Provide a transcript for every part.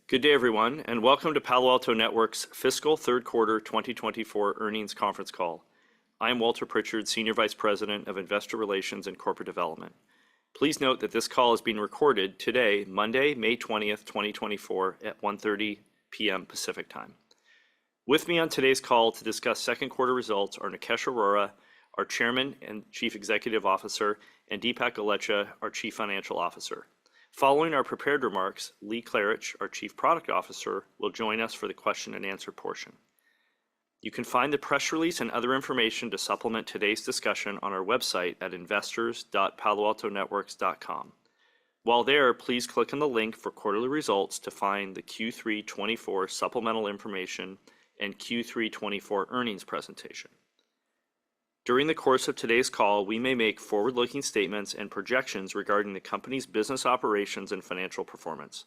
Good day, everyone, and welcome to Palo Alto Networks' fiscal third quarter 2024 earnings conference call. I'm Walter Pritchard, Senior Vice President of Investor Relations and Corporate Development. Please note that this call is being recorded today, Monday, May 20th, 2024, at 1:30 p.m. Pacific Time. With me on today's call to discuss second quarter results are Nikesh Arora, our Chairman and Chief Executive Officer, and Dipak Golechha, our Chief Financial Officer. Following our prepared remarks, Lee Klarich, our Chief Product Officer, will join us for the question and answer portion. You can find the press release and other information to supplement today's discussion on our website at investors.paloaltonetworks.com. While there, please click on the link for quarterly results to find the Q3 24 supplemental information and Q3 24 earnings presentation. During the course of today's call, we may make forward-looking statements and projections regarding the company's business operations and financial performance.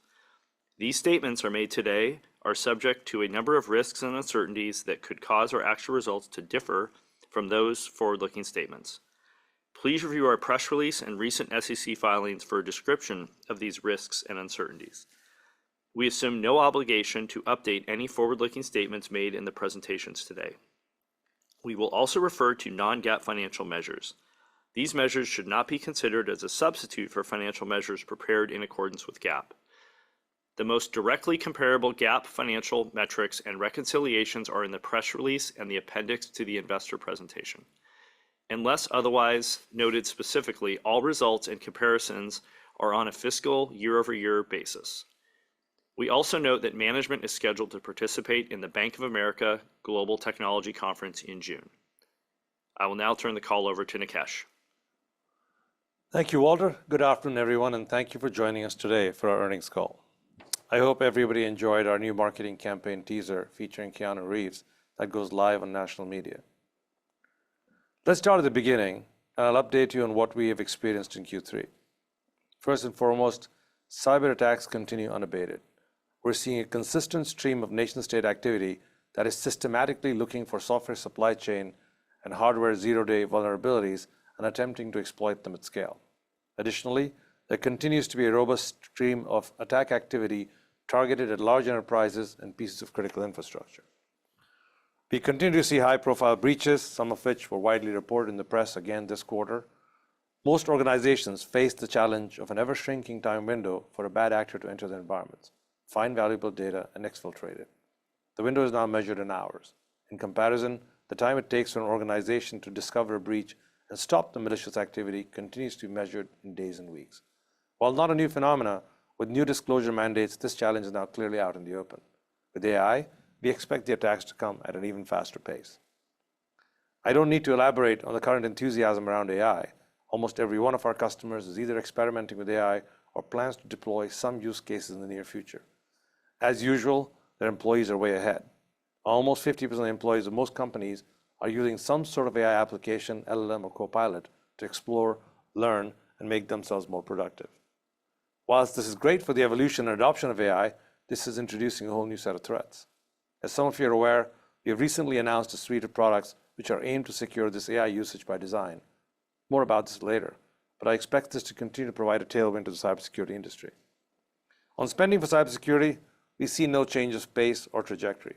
These statements are made today, are subject to a number of risks and uncertainties that could cause our actual results to differ from those forward-looking statements. Please review our press release and recent SEC filings for a description of these risks and uncertainties. We assume no obligation to update any forward-looking statements made in the presentations today. We will also refer to non-GAAP financial measures. These measures should not be considered as a substitute for financial measures prepared in accordance with GAAP. The most directly comparable GAAP financial metrics and reconciliations are in the press release and the appendix to the investor presentation. Unless otherwise noted specifically, all results and comparisons are on a fiscal year-over-year basis. We also note that management is scheduled to participate in the Bank of America Global Technology Conference in June. I will now turn the call over to Nikesh. Thank you, Walter. Good afternoon, everyone, and thank you for joining us today for our earnings call. I hope everybody enjoyed our new marketing campaign teaser featuring Keanu Reeves that goes live on national media. Let's start at the beginning, and I'll update you on what we have experienced in Q3. First and foremost, cyber attacks continue unabated. We're seeing a consistent stream of nation-state activity that is systematically looking for software supply chain and hardware zero-day vulnerabilities and attempting to exploit them at scale. Additionally, there continues to be a robust stream of attack activity targeted at large enterprises and pieces of critical infrastructure. We continue to see high-profile breaches, some of which were widely reported in the press again this quarter. Most organizations face the challenge of an ever-shrinking time window for a bad actor to enter their environments, find valuable data, and exfiltrate it. The window is now measured in hours. In comparison, the time it takes for an organization to discover a breach and stop the malicious activity continues to be measured in days and weeks. While not a new phenomena, with new disclosure mandates, this challenge is now clearly out in the open. With AI, we expect the attacks to come at an even faster pace. I don't need to elaborate on the current enthusiasm around AI. Almost every one of our customers is either experimenting with AI or plans to deploy some use cases in the near future. As usual, their employees are way ahead. Almost 50% of the employees of most companies are using some sort of AI application, LLM or Copilot, to explore, learn, and make themselves more productive. Whilst this is great for the evolution and adoption of AI, this is introducing a whole new set of threats. As some of you are aware, we have recently announced a suite of products which are aimed to secure this AI usage by design. More about this later, but I expect this to continue to provide a tailwind to the cybersecurity industry. On spending for cybersecurity, we see no change of pace or trajectory.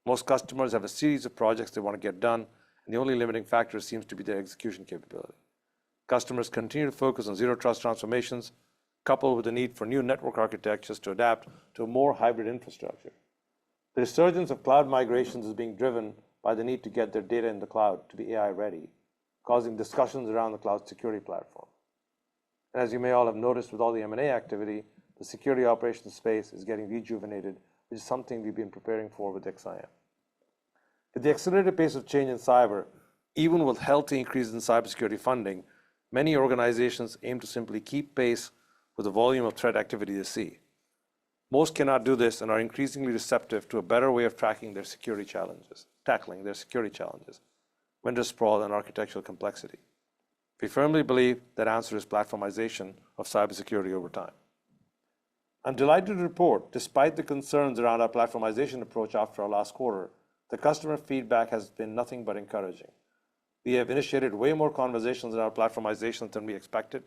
Most customers have a series of projects they want to get done, and the only limiting factor seems to be their execution capability. Customers continue to focus on zero-trust transformations, coupled with the need for new network architectures to adapt to a more hybrid infrastructure. The resurgence of cloud migrations is being driven by the need to get their data in the cloud to be AI-ready, causing discussions around the cloud security platform. And as you may all have noticed with all the M&A activity, the security operations space is getting rejuvenated, which is something we've been preparing for with XIM. With the accelerated pace of change in cyber, even with healthy increases in cybersecurity funding, many organizations aim to simply keep pace with the volume of threat activity they see. Most cannot do this and are increasingly receptive to a better way of tackling their security challenges, vendor sprawl, and architectural complexity. We firmly believe that answer is platformization of cybersecurity over time. I'm delighted to report, despite the concerns around our platformization approach after our last quarter, the customer feedback has been nothing but encouraging. We have initiated way more conversations around platformization than we expected.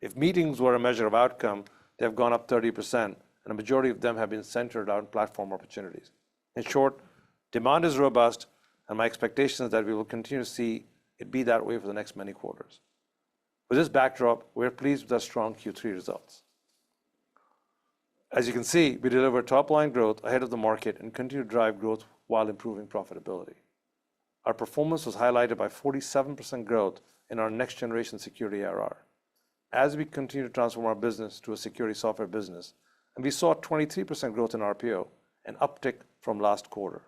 If meetings were a measure of outcome, they have gone up 30%, and a majority of them have been centered on platform opportunities. In short, demand is robust, and my expectation is that we will continue to see it be that way for the next many quarters. With this backdrop, we're pleased with our strong Q3 results. As you can see, we delivered top-line growth ahead of the market and continue to drive growth while improving profitability. Our performance was highlighted by 47% growth in our next-generation security ARR, as we continue to transform our business to a security software business, and we saw 23% growth in RPO, an uptick from last quarter.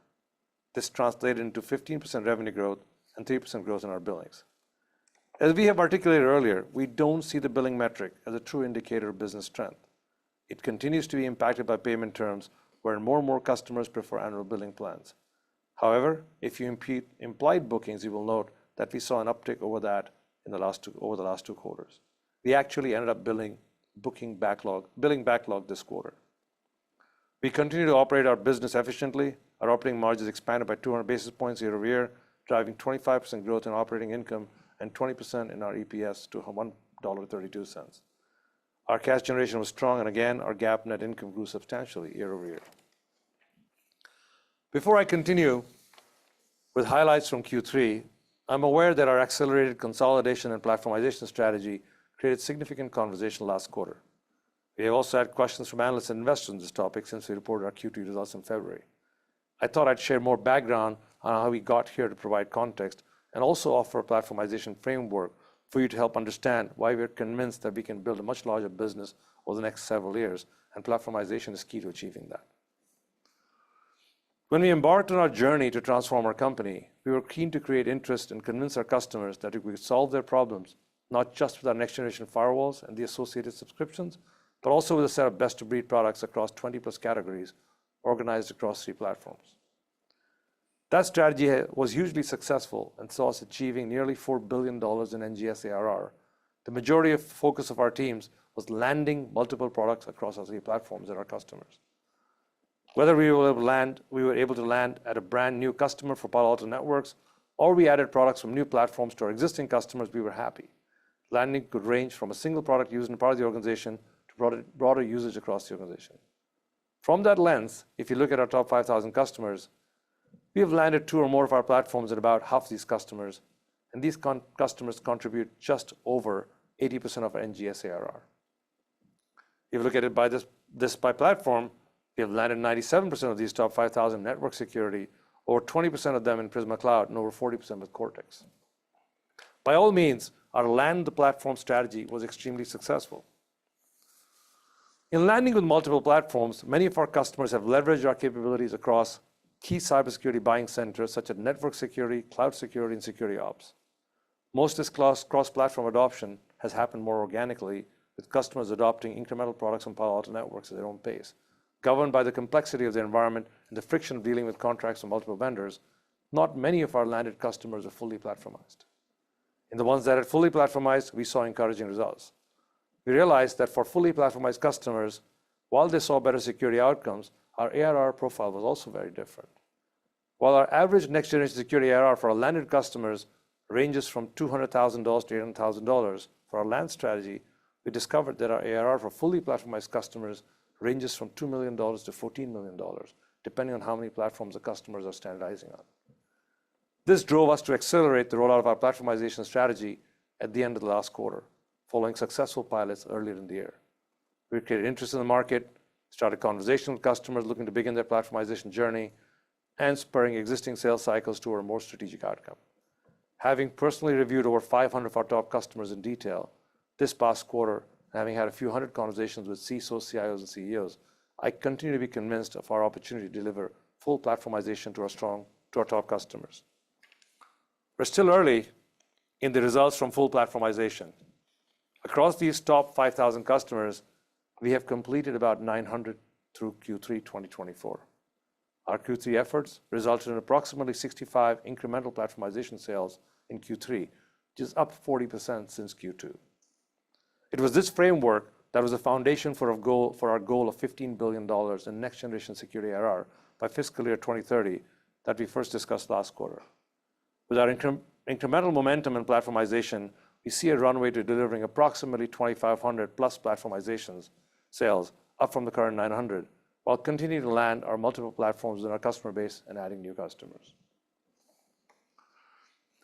This translated into 15% revenue growth and 3% growth in our billings. As we have articulated earlier, we don't see the billing metric as a true indicator of business strength. It continues to be impacted by payment terms, where more and more customers prefer annual billing plans. However, if you impute implied bookings, you will note that we saw an uptick over that in the last two quarters. We actually ended up billing backlog this quarter. We continue to operate our business efficiently. Our operating margins expanded by 200 basis points year over year, driving 25% growth in operating income and 20% in our EPS to $1.32. Our cash generation was strong, and again, our GAAP net income grew substantially year over year. Before I continue with highlights from Q3, I'm aware that our accelerated consolidation and platformization strategy created significant conversation last quarter. We have also had questions from analysts and investors on this topic since we reported our Q2 results in February. I thought I'd share more background on how we got here to provide context and also offer a platformization framework for you to help understand why we're convinced that we can build a much larger business over the next several years, and platformization is key to achieving that. When we embarked on our journey to transform our company, we were keen to create interest and convince our customers that we could solve their problems, not just with our next-generation firewalls and the associated subscriptions, but also with a set of best-of-breed products across 20-plus categories organized across 3 platforms. That strategy was hugely successful and saw us achieving nearly $4 billion in NGS ARR. The majority of focus of our teams was landing multiple products across our 3 platforms at our customers. Whether we were able to land at a brand new customer for Palo Alto Networks, or we added products from new platforms to our existing customers, we were happy. Landing could range from a single product used in part of the organization to broader usage across the organization. From that lens, if you look at our top 5,000 customers, we have landed 2 or more of our platforms at about half these customers, and these customers contribute just over 80% of our NGS ARR. If you look at it by platform, we have landed 97% of these top 5,000 network security, over 20% of them in Prisma Cloud, and over 40% with Cortex. By all means, our land the platform strategy was extremely successful. In landing with multiple platforms, many of our customers have leveraged our capabilities across key cybersecurity buying centers such as network security, cloud security, and security ops. Most of this cross-platform adoption has happened more organically, with customers adopting incremental products from Palo Alto Networks at their own pace. Governed by the complexity of the environment and the friction of dealing with contracts from multiple vendors, not many of our landed customers are fully platformized. In the ones that are fully platformized, we saw encouraging results. We realized that for fully platformized customers, while they saw better security outcomes, our ARR profile was also very different. While our average next-generation security ARR for our landed customers ranges from $200,000 to $800,000 for our land strategy, we discovered that our ARR for fully platformized customers ranges from $2 million to $14 million, depending on how many platforms the customers are standardizing on. This drove us to accelerate the rollout of our platformization strategy at the end of the last quarter, following successful pilots earlier in the year. We created interest in the market, started conversations with customers looking to begin their platformization journey, and spurring existing sales cycles to a more strategic outcome. Having personally reviewed over 500 of our top customers in detail this past quarter, and having had a few hundred conversations with CISOs, CIOs, and CEOs, I continue to be convinced of our opportunity to deliver full platformization to our top customers. We're still early in the results from full platformization. Across these top 5,000 customers, we have completed about 900 through Q3 2024. Our Q3 efforts resulted in approximately 65 incremental platformization sales in Q3, which is up 40% since Q2. It was this framework that was the foundation for our goal of $15 billion in next-generation security ARR by fiscal year 2030 that we first discussed last quarter. With our incremental momentum and platformization, we see a runway to delivering approximately 2,500 plus platformizations sales up from the current 900, while continuing to land our multiple platforms in our customer base and adding new customers.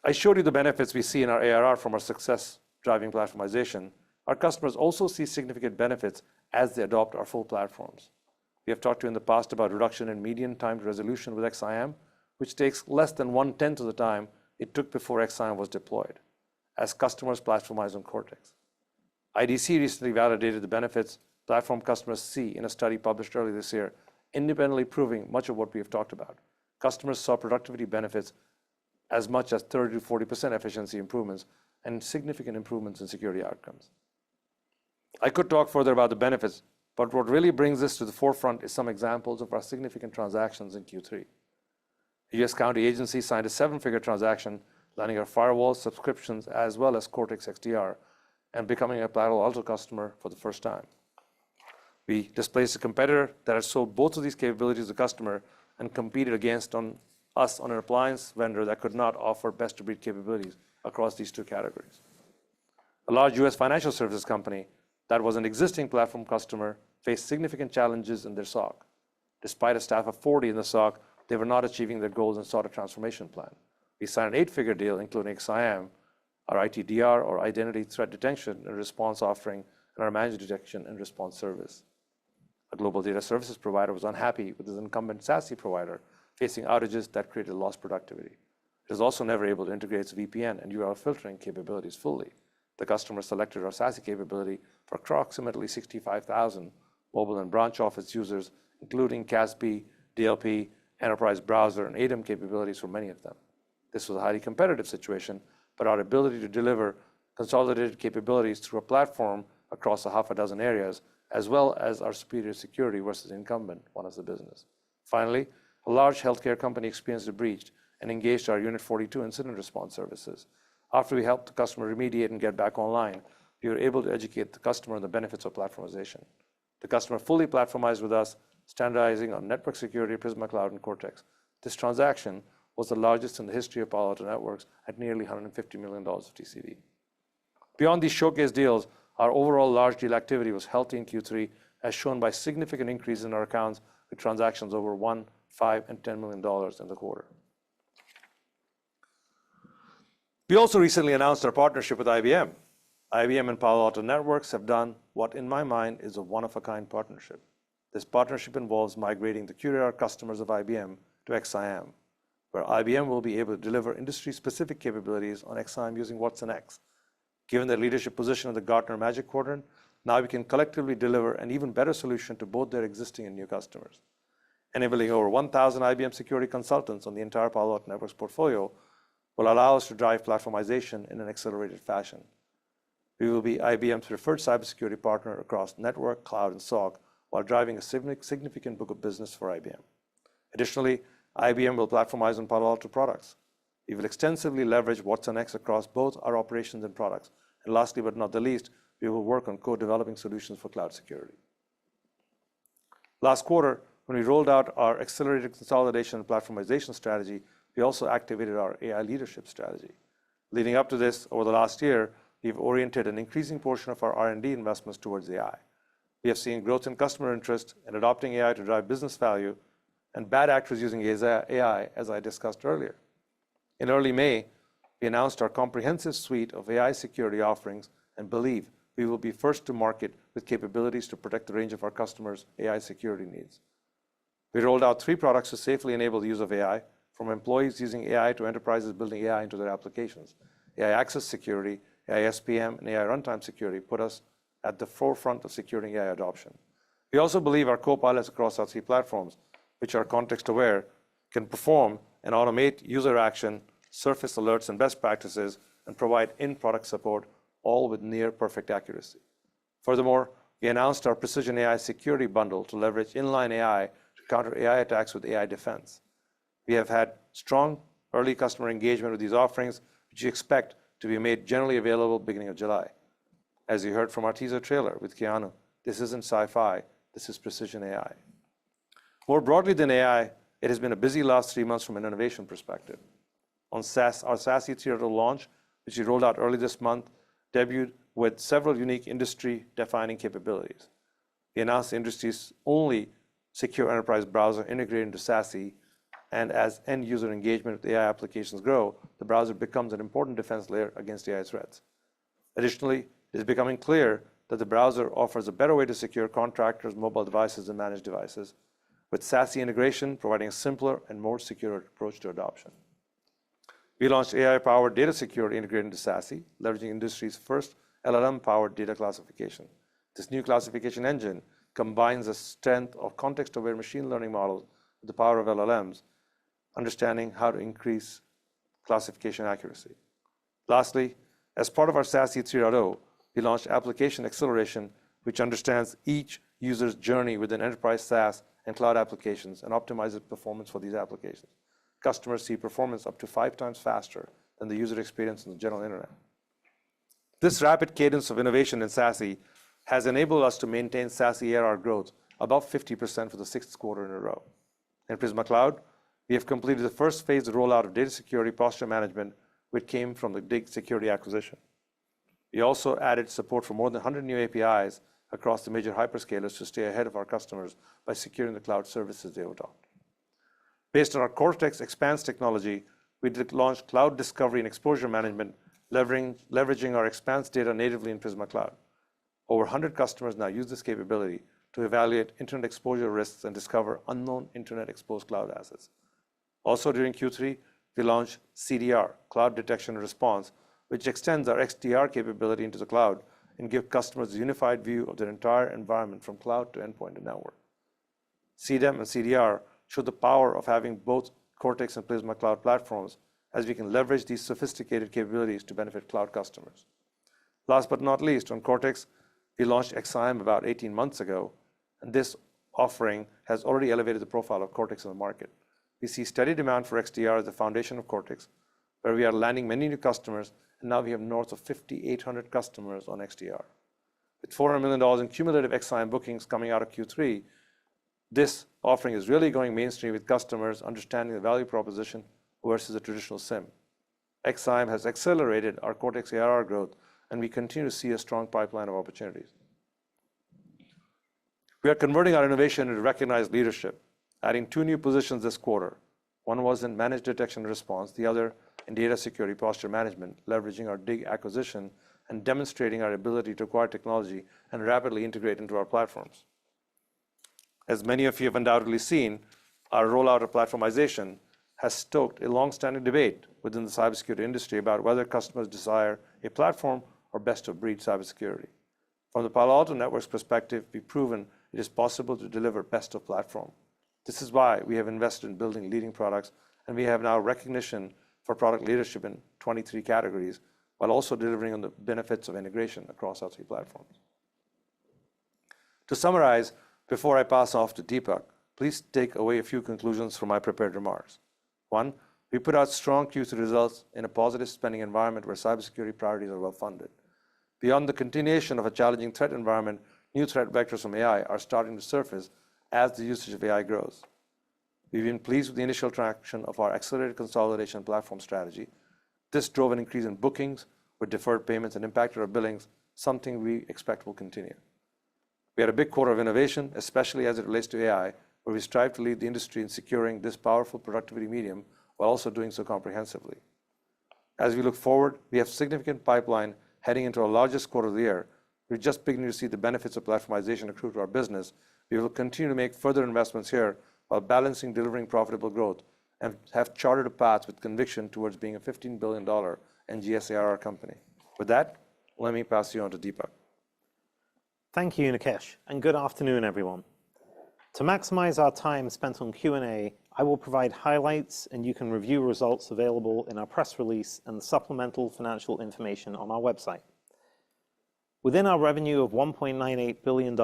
I showed you the benefits we see in our ARR from our success driving platformization. Our customers also see significant benefits as they adopt our full platforms. We have talked to you in the past about reduction in median time to resolution with XIM, which takes less than 1/10 of the time it took before XIM was deployed, as customers platformize on Cortex. IDC recently validated the benefits platform customers see in a study published earlier this year, independently proving much of what we have talked about. Customers saw productivity benefits as much as 30 to 40% efficiency improvements and significant improvements in security outcomes. I could talk further about the benefits, but what really brings this to the forefront is some examples of our significant transactions in Q3. A U.S. county agency signed a 7-figure transaction, landing our firewall subscriptions as well as Cortex XDR, and becoming a Palo Alto customer for the first time. We displaced a competitor that had sold both of these capabilities to the customer and competed against us on an appliance vendor that could not offer best-of-breed capabilities across these two categories. A large U.S. financial services company that was an existing platform customer faced significant challenges in their SOC. Despite a staff of 40 in the SOC, they were not achieving their goals and sought a transformation plan. We signed an 8-figure deal, including XIM, our ITDR, or Identity Threat Detection and Response offering, and our Managed Detection and Response service. A global data services provider was unhappy with his incumbent SASE provider, facing outages that created lost productivity. It was also never able to integrate its VPN and URL filtering capabilities fully. The customer selected our SASE capability for approximately 65,000 mobile and branch office users, including CASB, DLP, enterprise browser, and ADEM capabilities for many of them. This was a highly competitive situation, but our ability to deliver consolidated capabilities through a platform across a half a dozen areas, as well as our superior security versus incumbent, won us the business. Finally, a large healthcare company experienced a breach and engaged our Unit 42 incident response services. After we helped the customer remediate and get back online, we were able to educate the customer on the benefits of platformization. The customer fully platformized with us, standardizing on network security, Prisma Cloud, and Cortex. This transaction was the largest in the history of Palo Alto Networks at nearly $150 million of TCV. Beyond these showcase deals, our overall large deal activity was healthy in Q3, as shown by significant increase in our accounts with transactions over $1 million, $5 million, and $10 million in the quarter. We also recently announced our partnership with IBM. IBM and Palo Alto Networks have done what, in my mind, is a one-of-a-kind partnership. This partnership involves migrating the QRadar customers of IBM to XIM, where IBM will be able to deliver industry-specific capabilities on XIM using watsonx. Given their leadership position in the Gartner Magic Quadrant, now we can collectively deliver an even better solution to both their existing and new customers. Enabling over 1,000 IBM security consultants on the entire Palo Alto Networks portfolio will allow us to drive platformization in an accelerated fashion. We will be IBM's preferred cybersecurity partner across network, cloud, and SOC, while driving a significant book of business for IBM. Additionally, IBM will platformize on Palo Alto products. We will extensively leverage watsonx across both our operations and products. And lastly, but not the least, we will work on co-developing solutions for cloud security. Last quarter, when we rolled out our accelerated consolidation and platformization strategy, we also activated our AI leadership strategy. Leading up to this, over the last year, we've oriented an increasing portion of our R&D investments towards AI. We have seen growth in customer interest in adopting AI to drive business value, and bad actors using AI, as I discussed earlier. In early May, we announced our comprehensive suite of AI security offerings and believe we will be first to market with capabilities to protect the range of our customers' AI security needs. We rolled out 3 products to safely enable the use of AI, from employees using AI to enterprises building AI into their applications. AI Access Security, AI SPM, and AI Runtime Security put us at the forefront of securing AI adoption. We also believe our co-pilots across our 3 platforms, which are context-aware, can perform and automate user action, surface alerts and best practices, and provide in-product support, all with near-perfect accuracy. Furthermore, we announced our Precision AI Security Bundle to leverage inline AI to counter AI attacks with AI defense. We have had strong early customer engagement with these offerings, which we expect to be made generally available beginning of July. As you heard from our teaser trailer with Keanu, this isn't sci-fi, this is precision AI. More broadly than AI, it has been a busy last 3 months from an innovation perspective. On SaaS, our SASE 3.0 launch, which we rolled out early this month, debuted with several unique industry-defining capabilities. We announced the industry's only secure enterprise browser integrated into SASE, and as end-user engagement with AI applications grow, the browser becomes an important defense layer against AI threats. Additionally, it is becoming clear that the browser offers a better way to secure contractors' mobile devices and managed devices, with SASE integration providing a simpler and more secure approach to adoption. We launched AI-powered data security integrated into SASE, leveraging industry's first LLM-powered data classification. This new classification engine combines the strength of context-aware machine learning models with the power of LLMs, understanding how to increase classification accuracy. Lastly, as part of our SASE 3.0, we launched application acceleration, which understands each user's journey within enterprise SaaS and cloud applications and optimizes performance for these applications. Customers see performance up to 5 times faster than the user experience on the general internet. This rapid cadence of innovation in SASE has enabled us to maintain SASE ARR growth above 50% for the 6th quarter in a row. In Prisma Cloud, we have completed the first phase of rollout of data security posture management, which came from the Dig Security acquisition. We also added support for more than 100 new APIs across the major hyperscalers to stay ahead of our customers by securing the cloud services they adopt. Based on our Cortex Expanse technology, we launched Cloud Discovery and Exposure Management, leveraging our Expanse data natively in Prisma Cloud. Over 100 customers now use this capability to evaluate internet exposure risks and discover unknown internet exposed cloud assets. Also during Q3, we launched CDR, Cloud Detection and Response, which extends our XDR capability into the cloud and gives customers a unified view of their entire environment from cloud to endpoint and network. CDEM and CDR show the power of having both Cortex and Prisma Cloud platforms, as we can leverage these sophisticated capabilities to benefit cloud customers. Last but not least, on Cortex, we launched XSIAM about 18 months ago, and this offering has already elevated the profile of Cortex in the market. We see steady demand for XDR as the foundation of Cortex, where we are landing many new customers, and now we have north of 5,800 customers on XDR. With $400 million in cumulative XSIAM bookings coming out of Q3, this offering is really going mainstream with customers understanding the value proposition versus a traditional SIEM. XSIAM has accelerated our Cortex ARR growth, and we continue to see a strong pipeline of opportunities. We are converting our innovation into recognized leadership, adding 2 new positions this quarter. One was in managed detection and response, the other in data security posture management, leveraging our Dig acquisition and demonstrating our ability to acquire technology and rapidly integrate into our platforms. As many of you have undoubtedly seen, our rollout of platformization has stoked a long-standing debate within the cybersecurity industry about whether customers desire a platform or best-of-breed cybersecurity. From the Palo Alto Network's perspective, we've proven it is possible to deliver best-of-platform. This is why we have invested in building leading products, and we have now recognition for product leadership in 23 categories, while also delivering on the benefits of integration across our 3 platforms. To summarize, before I pass off to Deepak, please take away a few conclusions from my prepared remarks. 1, we put out strong Q3 results in a positive spending environment where cybersecurity priorities are well funded. Beyond the continuation of a challenging threat environment, new threat vectors from AI are starting to surface as the usage of AI grows. We've been pleased with the initial traction of our accelerated consolidation platform strategy. This drove an increase in bookings with deferred payments and impacted our billings, something we expect will continue. We had a big quarter of innovation, especially as it relates to AI, where we strive to lead the industry in securing this powerful productivity medium while also doing so comprehensively. As we look forward, we have significant pipeline heading into our largest quarter of the year. We're just beginning to see the benefits of platformization accrue to our business. We will continue to make further investments here while balancing delivering profitable growth and have charted a path with conviction towards being a $15 billion NGS ARR company. With that, let me pass you on to Deepak. Thank you, Nikesh, and good afternoon, everyone. To maximize our time spent on Q&A, I will provide highlights, and you can review results available in our press release and the supplemental financial information on our website. Within our revenue of $1.98 billion,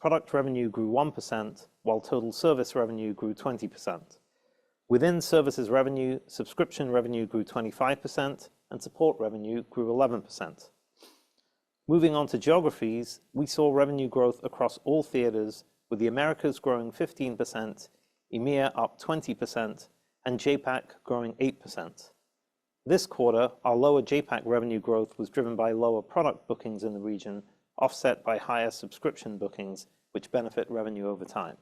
product revenue grew 1%, while total service revenue grew 20%. Within services revenue, subscription revenue grew 25%, and support revenue grew 11%. Moving on to geographies, we saw revenue growth across all theaters, with the Americas growing 15%, EMEA up 20%, and JAPAC growing 8%. This quarter, our lower JAPAC revenue growth was driven by lower product bookings in the region, offset by higher subscription bookings, which benefit revenue over time.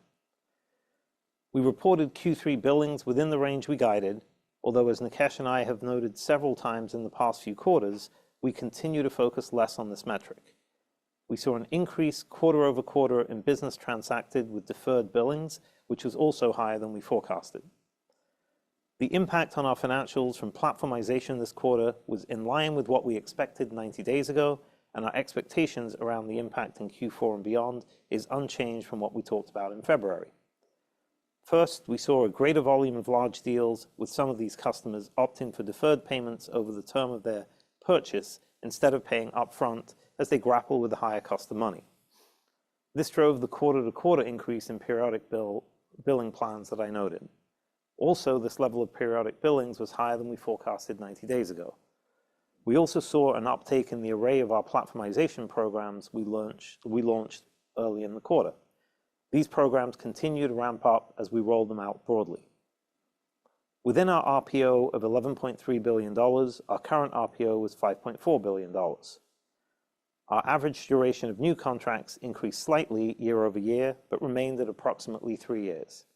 We reported Q3 billings within the range we guided, although as Nikesh and I have noted several times in the past few quarters, we continue to focus less on this metric. We saw an increase quarter over quarter in business transacted with deferred billings, which was also higher than we forecasted. The impact on our financials from platformization this quarter was in line with what we expected 90 days ago, and our expectations around the impact in Q4 and beyond is unchanged from what we talked about in February. First, we saw a greater volume of large deals, with some of these customers opting for deferred payments over the term of their purchase instead of paying upfront as they grapple with the higher cost of money. This drove the quarter-to-quarter increase in periodic billing plans that I noted. Also, this level of periodic billings was higher than we forecasted 90 days ago. We also saw an uptake in the array of our platformization programs we launched early in the quarter. These programs continue to ramp up as we roll them out broadly. Within our RPO of $11.3 billion, our current RPO was $5.4 billion. Our average duration of new contracts increased slightly year over year, but remained at approximately 3 years.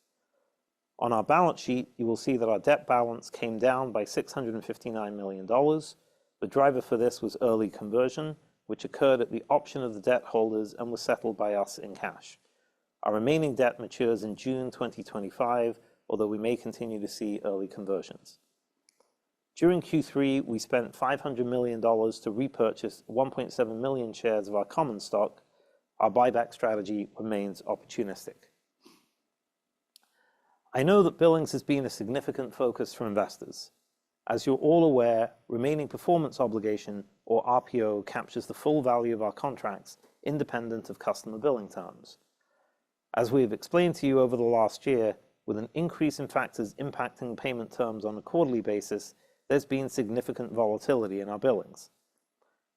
On our balance sheet, you will see that our debt balance came down by $659 million. The driver for this was early conversion, which occurred at the option of the debt holders and was settled by us in cash. Our remaining debt matures in June 2025, although we may continue to see early conversions. During Q3, we spent $500 million to repurchase 1.7 million shares of our common stock. Our buyback strategy remains opportunistic. I know that billings has been a significant focus for investors. As you're all aware, remaining performance obligation, or RPO, captures the full value of our contracts independent of customer billing terms. As we have explained to you over the last year, with an increase in factors impacting payment terms on a quarterly basis, there's been significant volatility in our billings.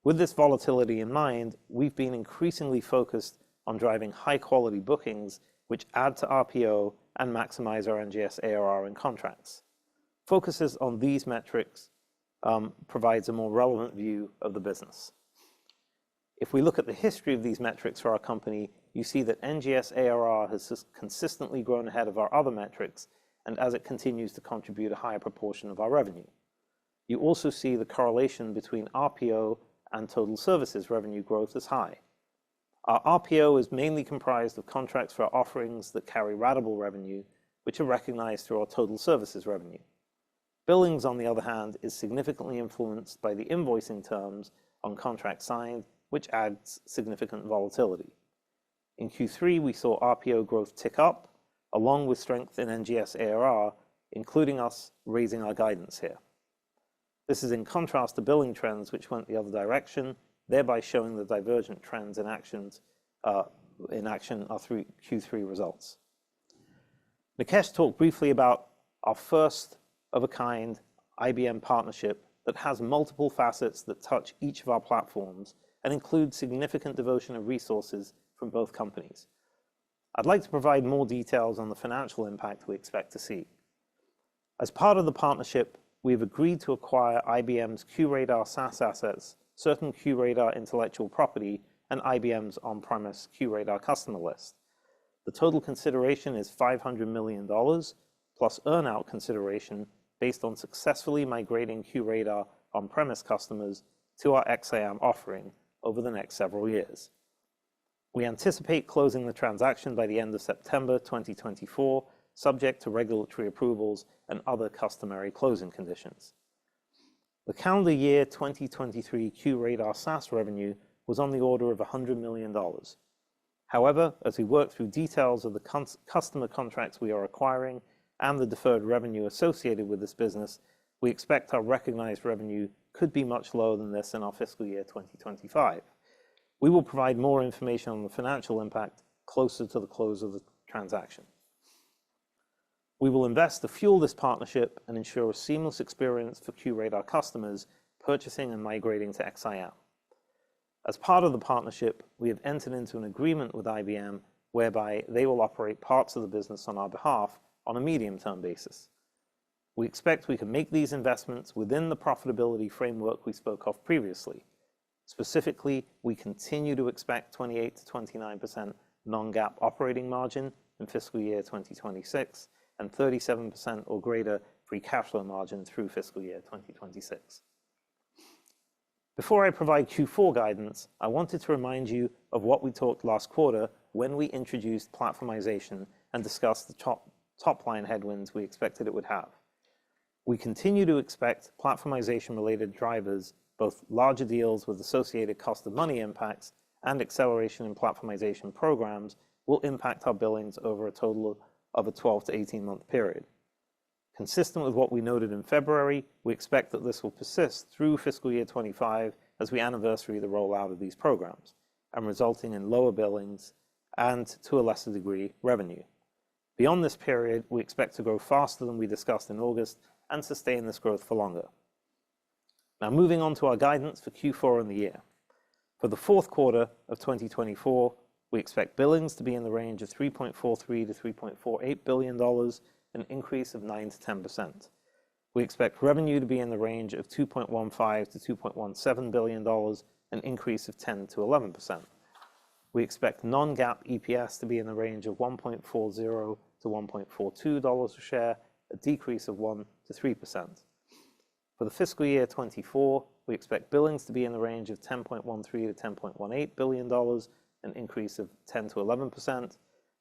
With this volatility in mind, we've been increasingly focused on driving high-quality bookings, which add to RPO and maximize our NGS ARR in contracts. Focuses on these metrics provides a more relevant view of the business. If we look at the history of these metrics for our company, you see that NGS ARR has consistently grown ahead of our other metrics, and as it continues to contribute a higher proportion of our revenue. You also see the correlation between RPO and total services revenue growth is high. Our RPO is mainly comprised of contracts for our offerings that carry ratable revenue, which are recognized through our total services revenue. Billings, on the other hand, is significantly influenced by the invoicing terms on contracts signed, which adds significant volatility. In Q3, we saw RPO growth tick up, along with strength in NGS ARR, including us raising our guidance here. This is in contrast to billing trends, which went the other direction, thereby showing the divergent trends in action are through Q3 results. Nikesh talked briefly about our first-of-a-kind IBM partnership that has multiple facets that touch each of our platforms and includes significant devotion of resources from both companies. I'd like to provide more details on the financial impact we expect to see. As part of the partnership, we have agreed to acquire IBM's QRadar SaaS assets, certain QRadar intellectual property, and IBM's on-premise QRadar customer list. The total consideration is $500 million, plus earn-out consideration based on successfully migrating QRadar on-premise customers to our XIM offering over the next several years. We anticipate closing the transaction by the end of September 2024, subject to regulatory approvals and other customary closing conditions. The calendar year 2023 QRadar SaaS revenue was on the order of $100 million. However, as we work through details of the customer contracts we are acquiring and the deferred revenue associated with this business, we expect our recognized revenue could be much lower than this in our fiscal year 2025. We will provide more information on the financial impact closer to the close of the transaction. We will invest to fuel this partnership and ensure a seamless experience for QRadar customers purchasing and migrating to XIM. As part of the partnership, we have entered into an agreement with IBM whereby they will operate parts of the business on our behalf on a medium-term basis. We expect we can make these investments within the profitability framework we spoke of previously. Specifically, we continue to expect 28 to 29% non-GAAP operating margin in fiscal year 2026, and 37% or greater free cash flow margin through fiscal year 2026. Before I provide Q4 guidance, I wanted to remind you of what we talked last quarter when we introduced platformization and discussed the top-line headwinds we expected it would have. We continue to expect platformization-related drivers, both larger deals with associated cost of money impacts and acceleration in platformization programs, will impact our billings over a total of a 12 to 18-month period. Consistent with what we noted in February, we expect that this will persist through fiscal year 25 as we anniversary the rollout of these programs, and resulting in lower billings and, to a lesser degree, revenue. Beyond this period, we expect to grow faster than we discussed in August and sustain this growth for longer. Now, moving on to our guidance for Q4 and the year. For the fourth quarter of 2024, we expect billings to be in the range of $3.43 to $3.48 billion, an increase of 9 to 10%. We expect revenue to be in the range of $2.15 to $2.17 billion, an increase of 10 to 11%. We expect non-GAAP EPS to be in the range of $1.40 to $1.42 a share, a decrease of 1 to 3%. For the fiscal year 24, we expect billings to be in the range of $10.13 to $10.18 billion, an increase of 10 to 11%.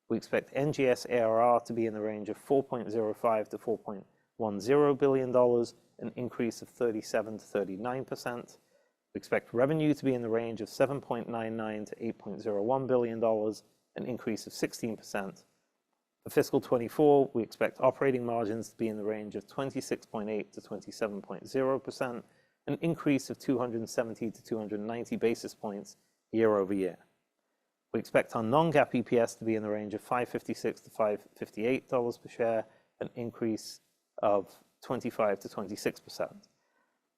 We expect NGS ARR to be in the range of $4.05 to $4.10 billion, an increase of 37 to 39%. We expect revenue to be in the range of $7.99 to $8.01 billion, an increase of 16%. For fiscal 24, we expect operating margins to be in the range of 26.8 to 27.0%, an increase of 270 to 290 basis points year over year. We expect our non-GAAP EPS to be in the range of $5.56 to $5.58 per share, an increase of 25 to 26%.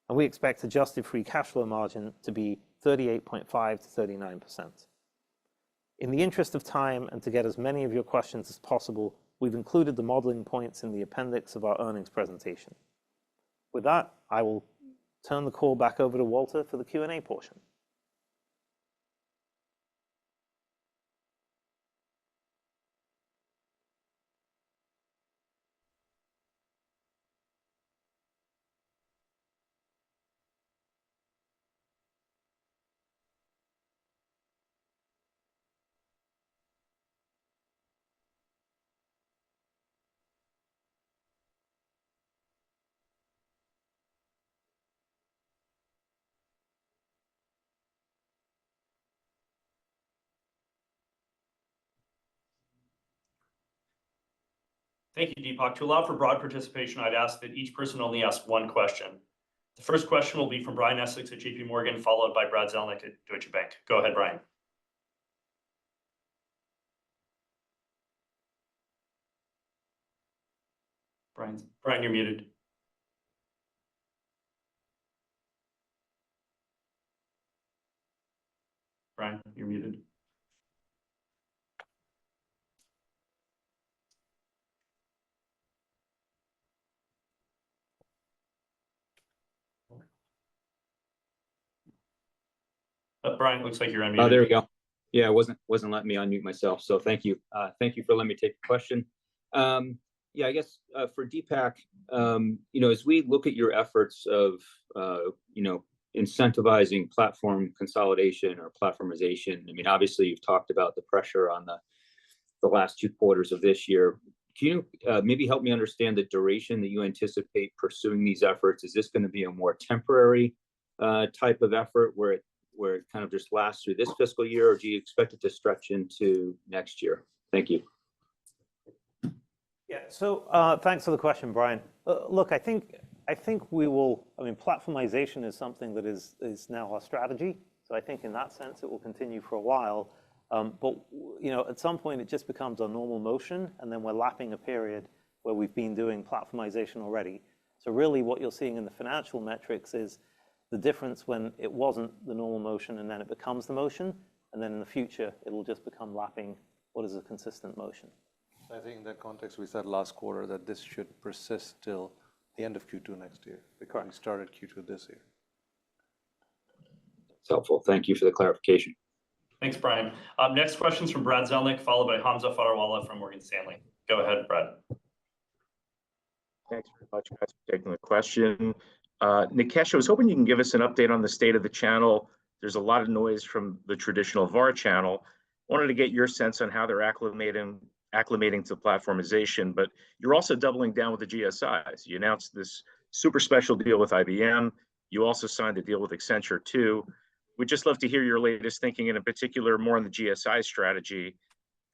And we expect adjusted free cash flow margin to be 38.5 to 39%. In the interest of time and to get as many of your questions as possible, we've included the modeling points in the appendix of our earnings presentation. With that, I will turn the call back over to Walter for the Q&A portion. Thank you, Deepak. To allow for broad participation, I'd ask that each person only ask one question. The first question will be from Brian Essex at JP Morgan, followed by Brad Zelnick at Deutsche Bank. Go ahead, Brian. Brian, you're muted. Brian, you're muted. Brian, looks like you're unmuted. Oh, there we go. Yeah, it wasn't letting me unmute myself. So thank you. Thank you for letting me take the question. Yeah, I guess for Deepak, as we look at your efforts of, incentivizing platform consolidation or platformization, I mean, obviously you've talked about the pressure on the last 2 quarters of this year. Can you maybe help me understand the duration that you anticipate pursuing these efforts? Is this going to be a more temporary type of effort where it kind of just lasts through this fiscal year, or do you expect it to stretch into next year? Thank you. Yeah, so thanks for the question, Brian. Look, I think we will, platformization is something that is now our strategy. So I think in that sense, it will continue for a while. But, at some point, it just becomes a normal motion, and then we're lapping a period where we've been doing platformization already. So really what you're seeing in the financial metrics is the difference when it wasn't the normal motion and then it becomes the motion. And then in the future, it'll just become lapping what is a consistent motion. I think in that context, we said last quarter that this should persist till the end of Q2 next year, because we started Q2 this year. That's helpful. Thank you for the clarification. Thanks, Brian. Next question's from Brad Zelnick, followed by Hamza Fodderwala from Morgan Stanley. Go ahead, Brad. Thanks very much, guys, for taking the question. Nikesh, I was hoping you can give us an update on the state of the channel. There's a lot of noise from the traditional VAR channel. Wanted to get your sense on how they're acclimating to platformization, but you're also doubling down with the GSIs. You announced this super special deal with IBM. You also signed a deal with Accenture too. We'd just love to hear your latest thinking, and in particular, more on the GSI strategy.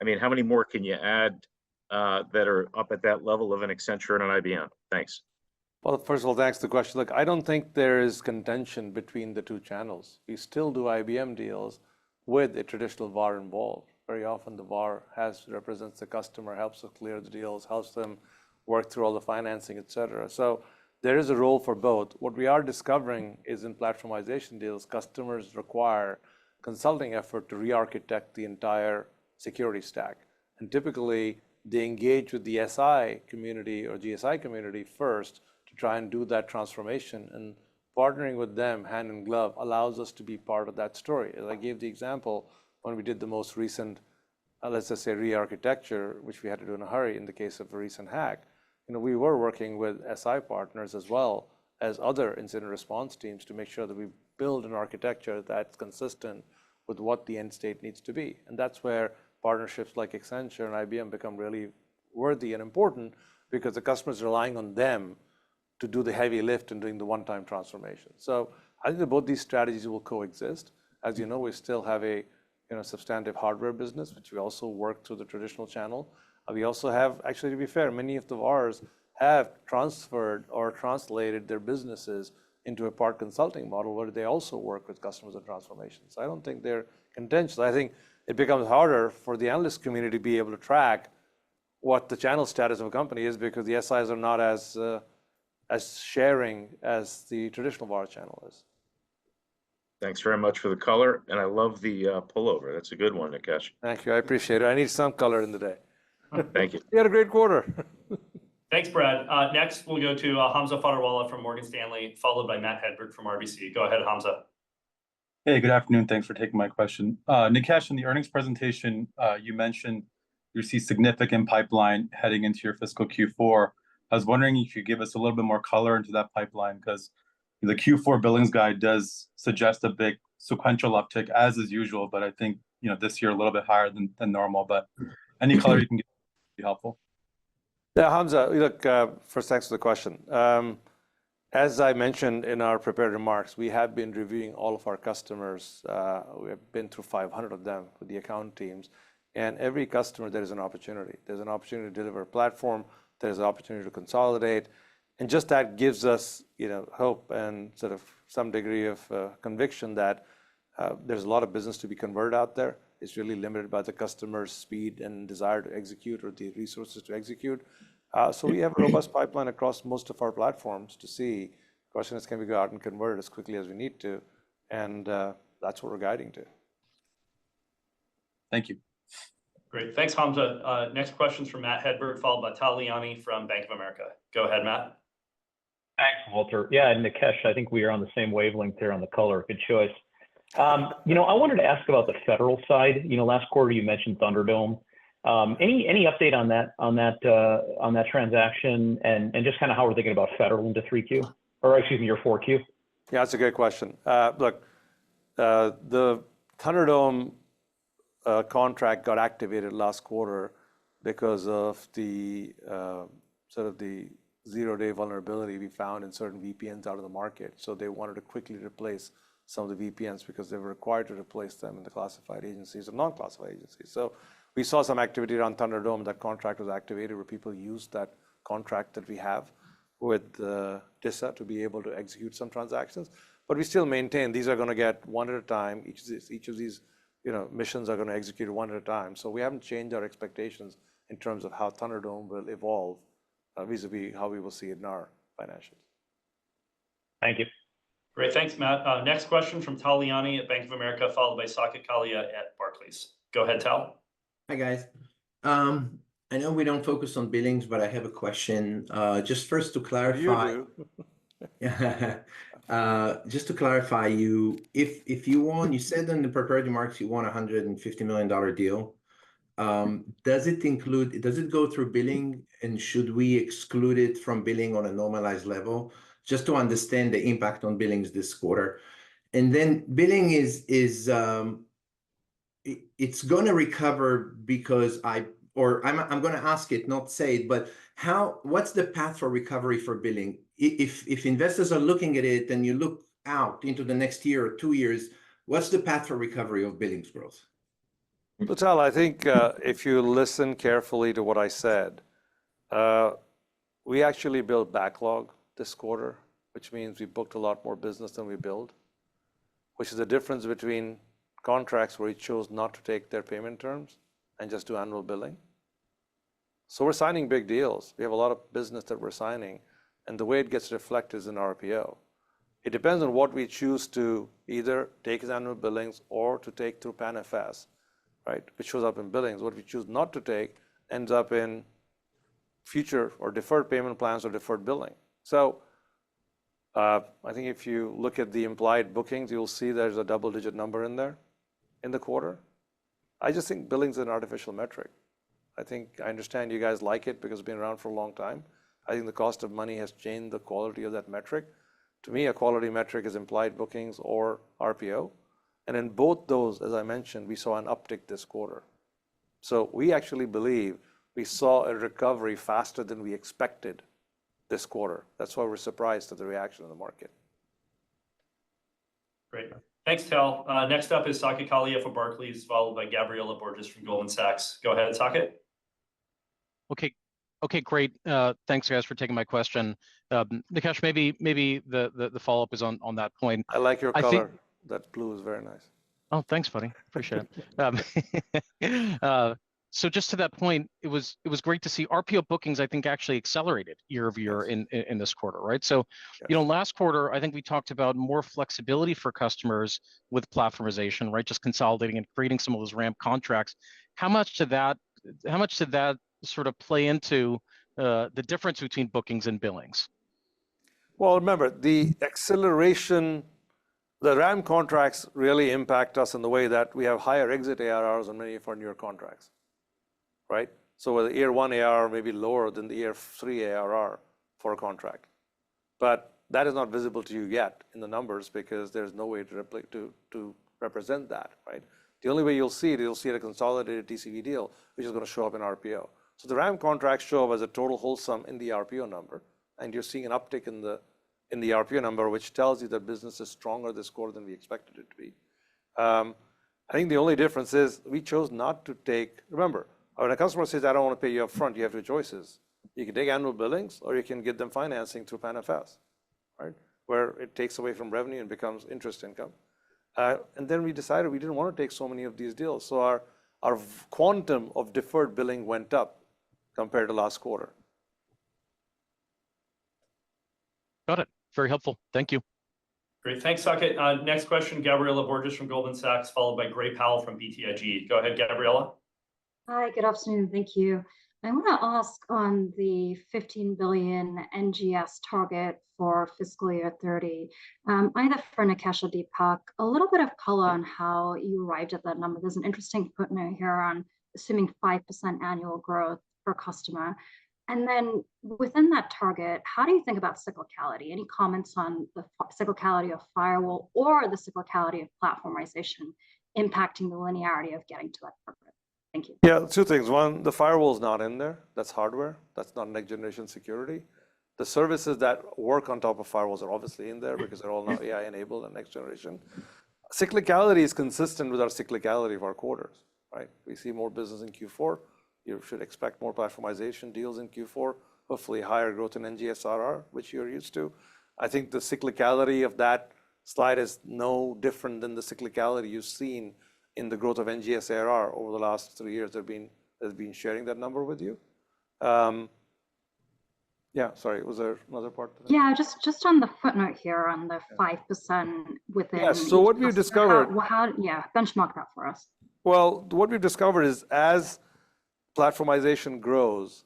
I mean, how many more can you add that are up at that level of an Accenture and an IBM? Thanks. Well, first of all, thanks for the question. Look, I don't think there is contention between the two channels. We still do IBM deals with a traditional VAR involved. Very often the VAR represents the customer, helps us clear the deals, helps them work through all the financing, et cetera. So there is a role for both. What we are discovering is in platformization deals, customers require consulting effort to re-architect the entire security stack. And typically, they engage with the SI community or GSI community first to try and do that transformation. And partnering with them hand in glove allows us to be part of that story. As I gave the example, when we did the most recent, let's just say, re-architecture, which we had to do in a hurry in the case of a recent hack, we were working with SI partners as well as other incident response teams to make sure that we build an architecture that's consistent with what the end state needs to be. And that's where partnerships like Accenture and IBM become really worthy and important, because the customer's relying on them to do the heavy lift and doing the one-time transformation. So I think that both these strategies will coexist. As you know, we still have a substantive hardware business, which we also work through the traditional channel. We also have, actually, to be fair, many of the VARs have transferred or translated their businesses into a part consulting model where they also work with customers on transformation. So I don't think they're contentious. I think it becomes harder for the analyst community to be able to track what the channel status of a company is, because the SIs are not as sharing as the traditional VAR channel is. Thanks very much for the color, and I love the pullover. That's a good one, Nikesh. Thank you. I appreciate it. I need some color in the day. Thank you. You had a great quarter. Thanks, Brad. Next, we'll go to Hamza Fodderwala from Morgan Stanley, followed by Matt Hedberg from RBC. Go ahead, Hamza. Hey, good afternoon. Thanks for taking my question. Nikesh, in the earnings presentation, you mentioned you see significant pipeline heading into your fiscal Q4. I was wondering if you could give us a little bit more color into that pipeline, because the Q4 billings guide does suggest a big sequential uptick, as is usual, but I think this year a little bit higher than normal. But any color you can give would be helpful. Yeah, Hamza, look, first, thanks for the question. As I mentioned in our prepared remarks, we have been reviewing all of our customers. We have been through 500 of them with the account teams. And every customer, there is an opportunity. There's an opportunity to deliver a platform. There's an opportunity to consolidate. And just that gives us hope and sort of some degree of conviction that there's a lot of business to be converted out there. It's really limited by the customer's speed and desire to execute or the resources to execute. So we have a robust pipeline across most of our platforms to see. The question is, can we go out and convert it as quickly as we need to? And that's what we're guiding to. Thank you. Great. Thanks, Hamza. Next question's from Matt Hedberg, followed by Tal Liani from Bank of America. Go ahead, Matt. Thanks, Walter. Yeah, and Nikesh, I think we are on the same wavelength there on the color. Good choice. I wanted to ask about the federal side. Last quarter you mentioned Thunderdome. Any update on that transaction, and just kind of how we're thinking about federal into 3Q, or excuse me, your 4Q? Yeah, that's a great question. Look, the Thunderdome contract got activated last quarter because of the sort of the zero-day vulnerability we found in certain VPNs out of the market. So they wanted to quickly replace some of the VPNs because they were required to replace them in the classified agencies or non-classified agencies. So we saw some activity around Thunderdome. That contract was activated where people used that contract that we have with DISA to be able to execute some transactions. But we still maintain these are going to get one at a time. Each of these missions are going to execute one at a time. So we haven't changed our expectations in terms of how Thunderdome will evolve vis-a-vis how we will see it in our financials. Thank you. Great. Thanks, Matt. Next question from Tal Liani at Bank of America, followed by Saket Kalia at Barclays. Go ahead, Tal. Hi, guys. I know we don't focus on billings, but I have a question. Just first to clarify. You do. Yeah. Just to clarify, if you won, you said in the prepared remarks you won $150 million deal. Does it go through billing, and should we exclude it from billing on a normalized level? Just to understand the impact on billings this quarter. And then billing it's going to recover because I'm going to ask it, not say it, but what's the path for recovery for billing? If investors are looking at it and you look out into the next year or 2 years, what's the path for recovery of billings growth? So Tal, I think if you listen carefully to what I said, we actually built backlog this quarter, which means we booked a lot more business than we billed, which is the difference between contracts where we chose not to take their payment terms and just do annual billing. So we're signing big deals. We have a lot of business that we're signing, and the way it gets reflected is in RPO. It depends on what we choose to either take as annual billings or to take through PANW, right, which shows up in billings. What we choose not to take ends up in future or deferred payment plans or deferred billing. So I think if you look at the implied bookings, you'll see there's a double-digit number in there in the quarter. I just think billing's an artificial metric. I understand you guys like it because it's been around for a long time. I think the cost of money has changed the quality of that metric. To me, a quality metric is implied bookings or RPO. And in both those, as I mentioned, we saw an uptick this quarter. So we actually believe we saw a recovery faster than we expected this quarter. That's why we're surprised at the reaction of the market. Great. Thanks, Tal. Next up is Saket Kalia from Barclays, followed by Gabriela Borges from Goldman Sachs. Go ahead, Saket. Okay, great. Thanks, guys, for taking my question. Nikesh, maybe the follow-up is on that point. I like your color. That blue is very nice. Oh, thanks, buddy. Appreciate it. So just to that point, it was great to see RPO bookings, I think, actually accelerated year over year in this quarter, right? So, last quarter, I think we talked about more flexibility for customers with platformization, right? Just consolidating and creating some of those ramp contracts. How much did that sort of play into the difference between bookings and billings? Well, remember, the acceleration, the RAM contracts really impact us in the way that we have higher exit ARRs on many of our newer contracts, right? So the year one ARR may be lower than the year three ARR for a contract. But that is not visible to you yet in the numbers because there's no way to represent that, right? The only way you'll see it a consolidated TCV deal, which is going to show up in RPO. So the RAM contracts show up as a total wholesome in the RPO number, and you're seeing an uptick in the RPO number, which tells you that business is stronger this quarter than we expected it to be. I think the only difference is we chose not to take. Remember, when a customer says, "I don't want to pay you up front," you have two choices. You can take annual billings, or you can get them financing through PANW, right, where it takes away from revenue and becomes interest income. And then we decided we didn't want to take so many of these deals, so our quantum of deferred billing went up compared to last quarter. Got it. Very helpful. Thank you. Great. Thanks, Saket. Next question, Gabriela Borges from Goldman Sachs, followed by Gray Powell from BTIG. Go ahead, Gabriela. Hi, good afternoon. Thank you. I want to ask on the 15 billion NGS target for fiscal year 30, either for Nikesh or Deepak, a little bit of color on how you arrived at that number. There's an interesting footnote here on assuming 5% annual growth per customer. And then within that target, how do you think about cyclicality? Any comments on the cyclicality of firewall or the cyclicality of platformization impacting the linearity of getting to that target? Thank you. Yeah, two things. One, the firewall is not in there. That's hardware. That's not next generation security. The services that work on top of firewalls are obviously in there because they're all now AI enabled and next generation. Cyclicality is consistent with our cyclicality of our quarters, right? We see more business in Q4. You should expect more platformization deals in Q4, hopefully higher growth in NGSRR, which you're used to. I think the cyclicality of that slide is no different than the cyclicality you've seen in the growth of NGS ARR over the last 3 years. They've been sharing that number with you. Yeah, sorry, was there another part to that? Yeah, just on the footnote here on the 5% within. Yeah, so what we've discovered. Benchmark that for us. Well, what we've discovered is as platformization grows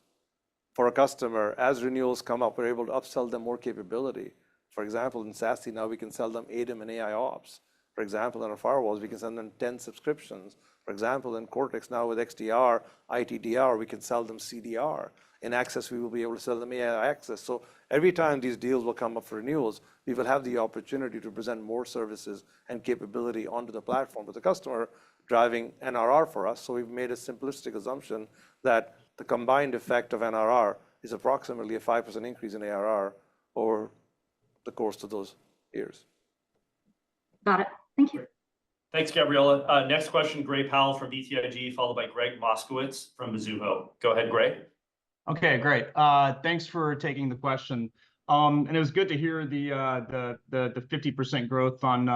for a customer, as renewals come up, we're able to upsell them more capability. For example, in SASE now we can sell them ADEM and AI Ops. For example, in our firewalls, we can send them 10 subscriptions. For example, in Cortex now with XDR, ITDR, we can sell them CDR. In Access, we will be able to sell them AI Access. So every time these deals will come up for renewals, we will have the opportunity to present more services and capability onto the platform with the customer, driving NRR for us. So we've made a simplistic assumption that the combined effect of NRR is approximately a 5% increase in ARR over the course of those years. Got it. Thank you. Thanks, Gabriella. Next question, Gray Powell from BTIG, followed by Greg Moskowitz from Mizuho. Go ahead, Gray. Okay, great. Thanks for taking the question. And it was good to hear the 50% growth on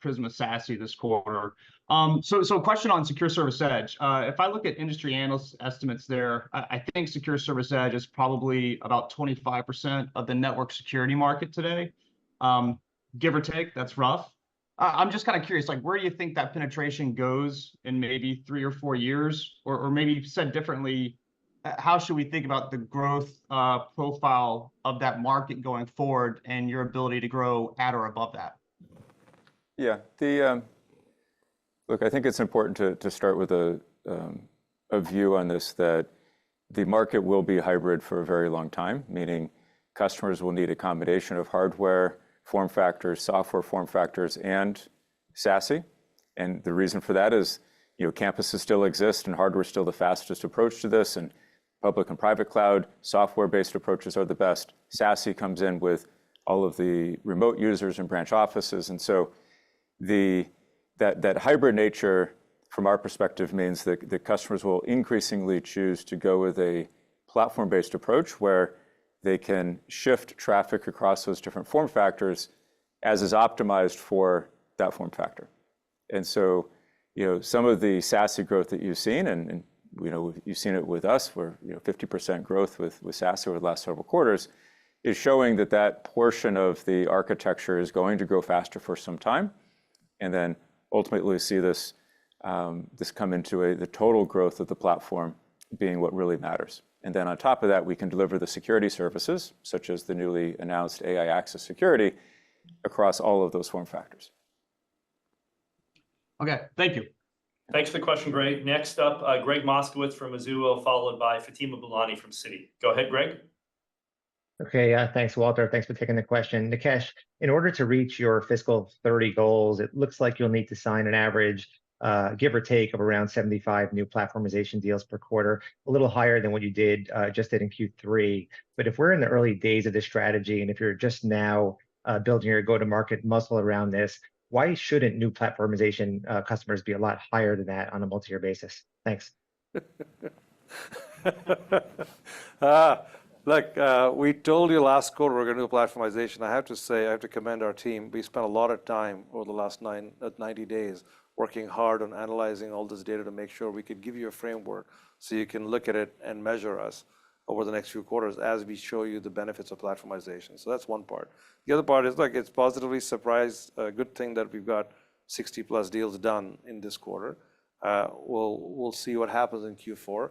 Prisma SASE this quarter. So a question on Secure Service Edge. If I look at industry analyst estimates there, I think Secure Service Edge is probably about 25% of the network security market today. Give or take, that's rough. I'm just kind of curious, like, where do you think that penetration goes in maybe 3 or 4 years? Or maybe said differently, how should we think about the growth profile of that market going forward and your ability to grow at or above that? Yeah, look, I think it's important to start with a view on this, that the market will be hybrid for a very long time, meaning customers will need a combination of hardware form factors, software form factors, and SASE. And the reason for that is, campuses still exist and hardware is still the fastest approach to this, and public and private cloud software-based approaches are the best. SASE comes in with all of the remote users and branch offices. And so that hybrid nature, from our perspective, means that the customers will increasingly choose to go with a platform-based approach where they can shift traffic across those different form factors as is optimized for that form factor. And so, some of the SASE growth that you've seen, and you've seen it with us, where 50% growth with SASE over the last several quarters, is showing that portion of the architecture is going to grow faster for some time, and then ultimately see this come into the total growth of the platform being what really matters. And then on top of that, we can deliver the security services, such as the newly announced AI Access Security, across all of those form factors. Okay, thank you. Thanks for the question, Greg. Next up, Greg Moskowitz from Mizuho, followed by Fatima Boolani from Citi. Go ahead, Greg. Okay, thanks, Walter. Thanks for taking the question. Nikesh, in order to reach your fiscal 30 goals, it looks like you'll need to sign an average, give or take, of around 75 new platformization deals per quarter, a little higher than what you just did in Q3. But if we're in the early days of this strategy, and if you're just now building your go-to-market muscle around this, why shouldn't new platformization customers be a lot higher than that on a multi-year basis? Thanks. Look, we told you last quarter we're going to do platformization. I have to say, I have to commend our team. We spent a lot of time over the last 90 days working hard on analyzing all this data to make sure we could give you a framework so you can look at it and measure us over the next few quarters as we show you the benefits of platformization. So that's one part. The other part is, look, it's positively surprised. A good thing that we've got 60 plus deals done in this quarter. We'll see what happens in Q4.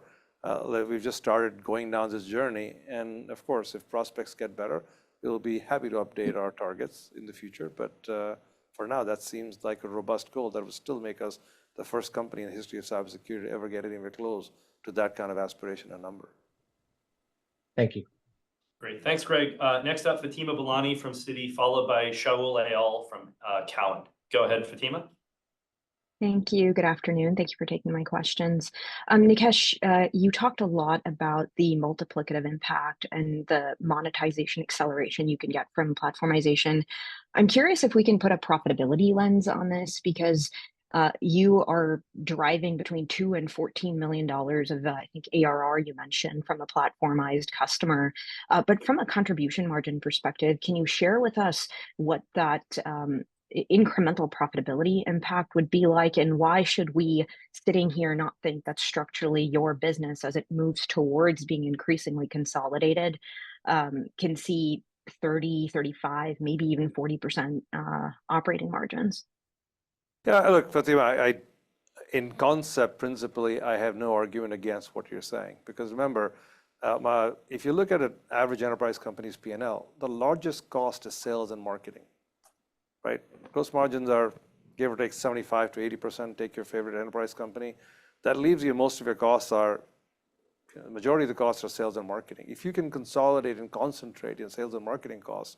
We've just started going down this journey. And of course, if prospects get better, we'll be happy to update our targets in the future. But for now, that seems like a robust goal that will still make us the first company in the history of cybersecurity to ever get anywhere close to that kind of aspiration and number. Thank you. Great. Thanks, Greg. Next up, Fatima Boolani from Citi, followed by Shaul Eyal from Cowen. Go ahead, Fatima. Thank you. Good afternoon. Thank you for taking my questions. Nikesh, you talked a lot about the multiplicative impact and the monetization acceleration you can get from platformization. I'm curious if we can put a profitability lens on this, because you are deriving between $2 and $14 million of, I think, ARR you mentioned from a platformized customer. But from a contribution margin perspective, can you share with us what that incremental profitability impact would be like, and why should we, sitting here, not think that structurally your business, as it moves towards being increasingly consolidated, can see 30, 35, maybe even 40% operating margins? Yeah, look, Fatima, in concept, principally, I have no argument against what you're saying. Because remember, If you look at an average enterprise company's P&L, the largest cost is sales and marketing, right? Gross margins are, give or take, 75 to 80%. Take your favorite enterprise company. That leaves you, most of your costs are, the majority of the costs are sales and marketing. If you can consolidate and concentrate your sales and marketing costs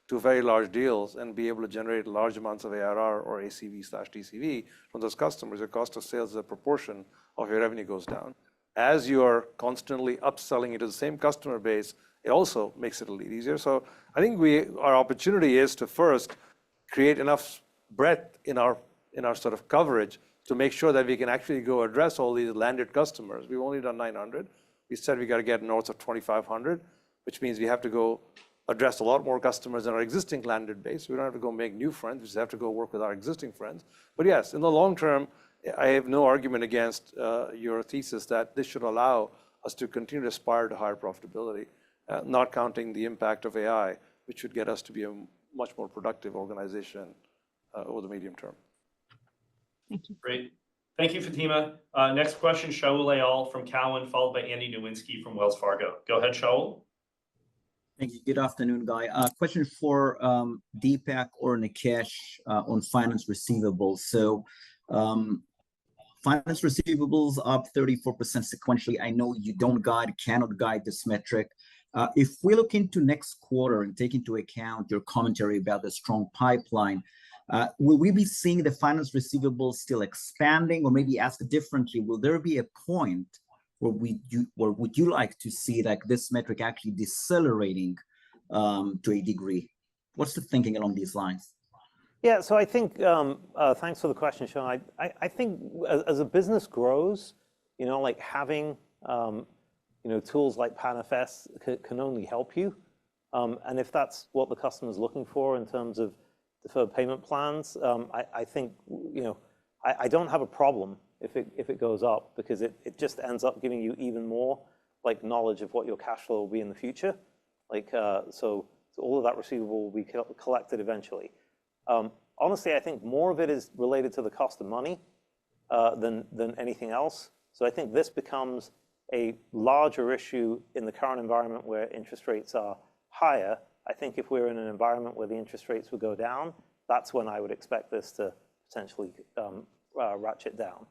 to very large deals and be able to generate large amounts of ARR or ACV/TCV from those customers, your cost of sales as a proportion of your revenue goes down. As you are constantly upselling into the same customer base, it also makes it a little easier. So I think our opportunity is to first create enough breadth in our sort of coverage to make sure that we can actually go address all these landed customers. We've only done 900. We said we got to get north of 2,500, which means we have to go address a lot more customers in our existing landed base. We don't have to go make new friends. We just have to go work with our existing friends. But yes, in the long term, I have no argument against your thesis that this should allow us to continue to aspire to higher profitability, not counting the impact of AI, which should get us to be a much more productive organization over the medium term. Thank you. Great. Thank you, Fatima. Next question, Shaul Eyal from Cowen, followed by Andy Nowinski from Wells Fargo. Go ahead, Shaul. Thank you. Good afternoon, Guy. Question for Deepak or Nikesh on finance receivables. So finance receivables up 34% sequentially. I know you cannot guide this metric. If we look into next quarter and take into account your commentary about the strong pipeline, will we be seeing the finance receivables still expanding? Or maybe asked differently, will there be a point where would you like to see like this metric actually decelerating to a degree? What's the thinking along these lines? Yeah, so I think, thanks for the question, Sean. I think as a business grows, like having, tools like PANFS can only help you. And if that's what the customer's looking for in terms of deferred payment plans, I think, I don't have a problem if it goes up, because it just ends up giving you even more like knowledge of what your cash flow will be in the future. Like, so all of that receivable will be collected eventually. Honestly, I think more of it is related to the cost of money than anything else. So I think this becomes a larger issue in the current environment where interest rates are higher. I think if we're in an environment where the interest rates would go down, that's when I would expect this to potentially ratchet down.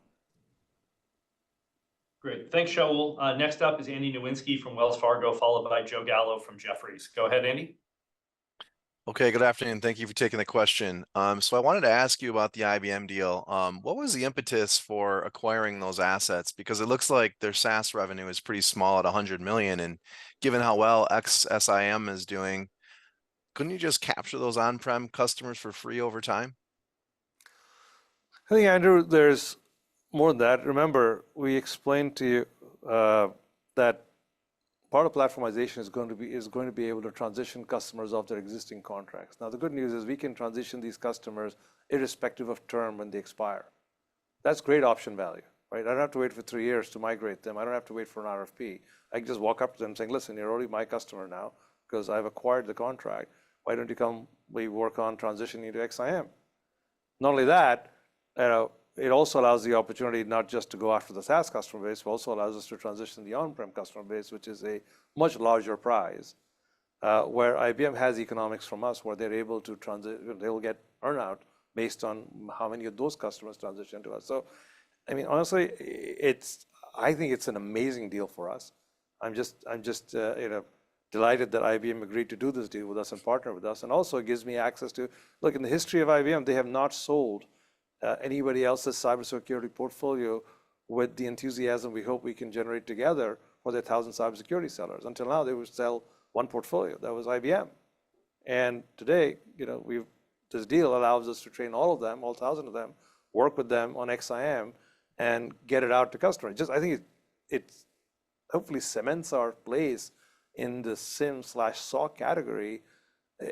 Great. Thanks, Shaul. Next up is Andy Nowinski from Wells Fargo, followed by Joe Gallo from Jefferies. Go ahead, Andy. Okay, good afternoon. Thank you for taking the question. So I wanted to ask you about the IBM deal. What was the impetus for acquiring those assets? Because it looks like their SaaS revenue is pretty small at 100 million. And given how well XSIAM is doing, couldn't you just capture those on-prem customers for free over time? I think, Andrew, there's more than that. Remember, we explained to you that part of platformization is going to be able to transition customers off their existing contracts. Now, the good news is we can transition these customers irrespective of term when they expire. That's great option value, right? I don't have to wait for 3 years to migrate them. I don't have to wait for an RFP. I can just walk up to them saying, listen, you're already my customer now because I've acquired the contract. Why don't you come, we work on transitioning to XIM? Not only that, it also allows the opportunity not just to go after the SaaS customer base, but also allows us to transition the on-prem customer base, which is a much larger prize, where IBM has economics from us, where they're able to transition, they will get earnout based on how many of those customers transition to us. So, I mean, honestly, I think it's an amazing deal for us. I'm just delighted that IBM agreed to do this deal with us and partner with us. And also it gives me access to, look, in the history of IBM, they have not sold anybody else's cybersecurity portfolio with the enthusiasm we hope we can generate together for their 1,000 cybersecurity sellers. Until now, they would sell one portfolio. That was IBM. And today, this deal allows us to train all of them, all 1,000 of them, work with them on XIM and get it out to customers. I think it hopefully cements our place in the SIEM/SOC category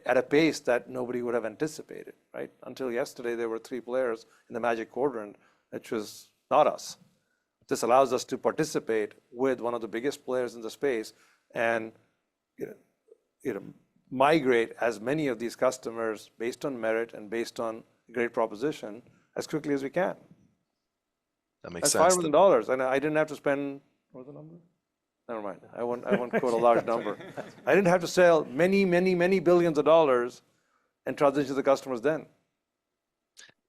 at a pace that nobody would have anticipated, right? Until yesterday, there were 3 players in the Magic Quadrant, which was not us. This allows us to participate with one of the biggest players in the space and migrate as many of these customers based on merit and based on great proposition as quickly as we can. That makes That's sense. $5 million, and I didn't have to spend, what was the number? Never mind. I won't quote a large number. I didn't have to sell many, many, many billions of dollars and transition to the customers then.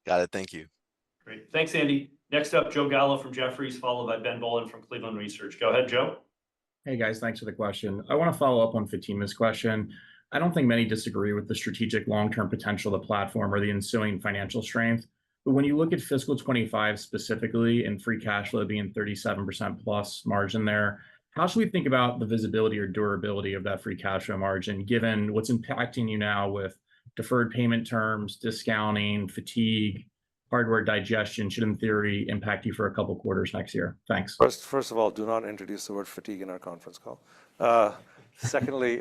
Got it. Thank you. Great. Thanks, Andy. Next up, Joe Gallo from Jefferies, followed by Ben Bolin from Cleveland Research. Go ahead, Joe. Hey guys, thanks for the question. I want to follow up on Fatima's question. I don't think many disagree with the strategic long-term potential of the platform or the ensuing financial strength. But when you look at fiscal 25 specifically and free cash flow being 37% plus margin there, how should we think about the visibility or durability of that free cash flow margin, given what's impacting you now with deferred payment terms, discounting, fatigue, hardware digestion should in theory impact you for a couple quarters next year? Thanks. First of all, do not introduce the word fatigue in our conference call. Secondly,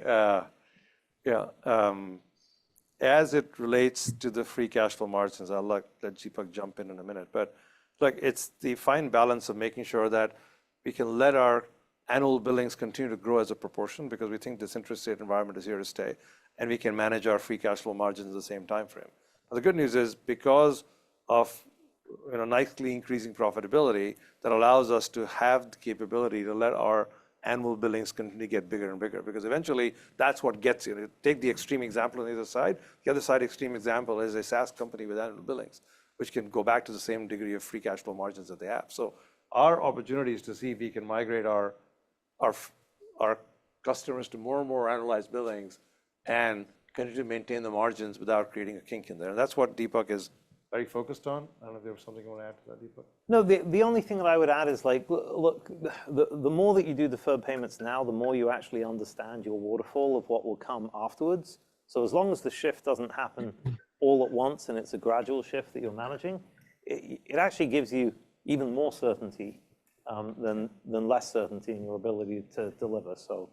as it relates to the free cash flow margins, I'll let Deepak jump in a minute. But look, it's the fine balance of making sure that we can let our annual billings continue to grow as a proportion, because we think this interest rate environment is here to stay, and we can manage our free cash flow margins in the same time frame. Now, the good news is because of nicely increasing profitability, that allows us to have the capability to let our annual billings continue to get bigger and bigger, because eventually that's what gets you. Take the extreme example on the other side. The other side extreme example is a SaaS company with annual billings, which can go back to the same degree of free cash flow margins that they have. So our opportunity is to see if we can migrate our customers to more and more annualized billings and continue to maintain the margins without creating a kink in there. And that's what Deepak is very focused on. I don't know if there was something you want to add to that, Deepak. No, the only thing that I would add is look, the more that you do deferred payments now, the more you actually understand your waterfall of what will come afterwards. So as long as the shift doesn't happen all at once and it's a gradual shift that you're managing, it actually gives you even more certainty than less certainty in your ability to deliver. So,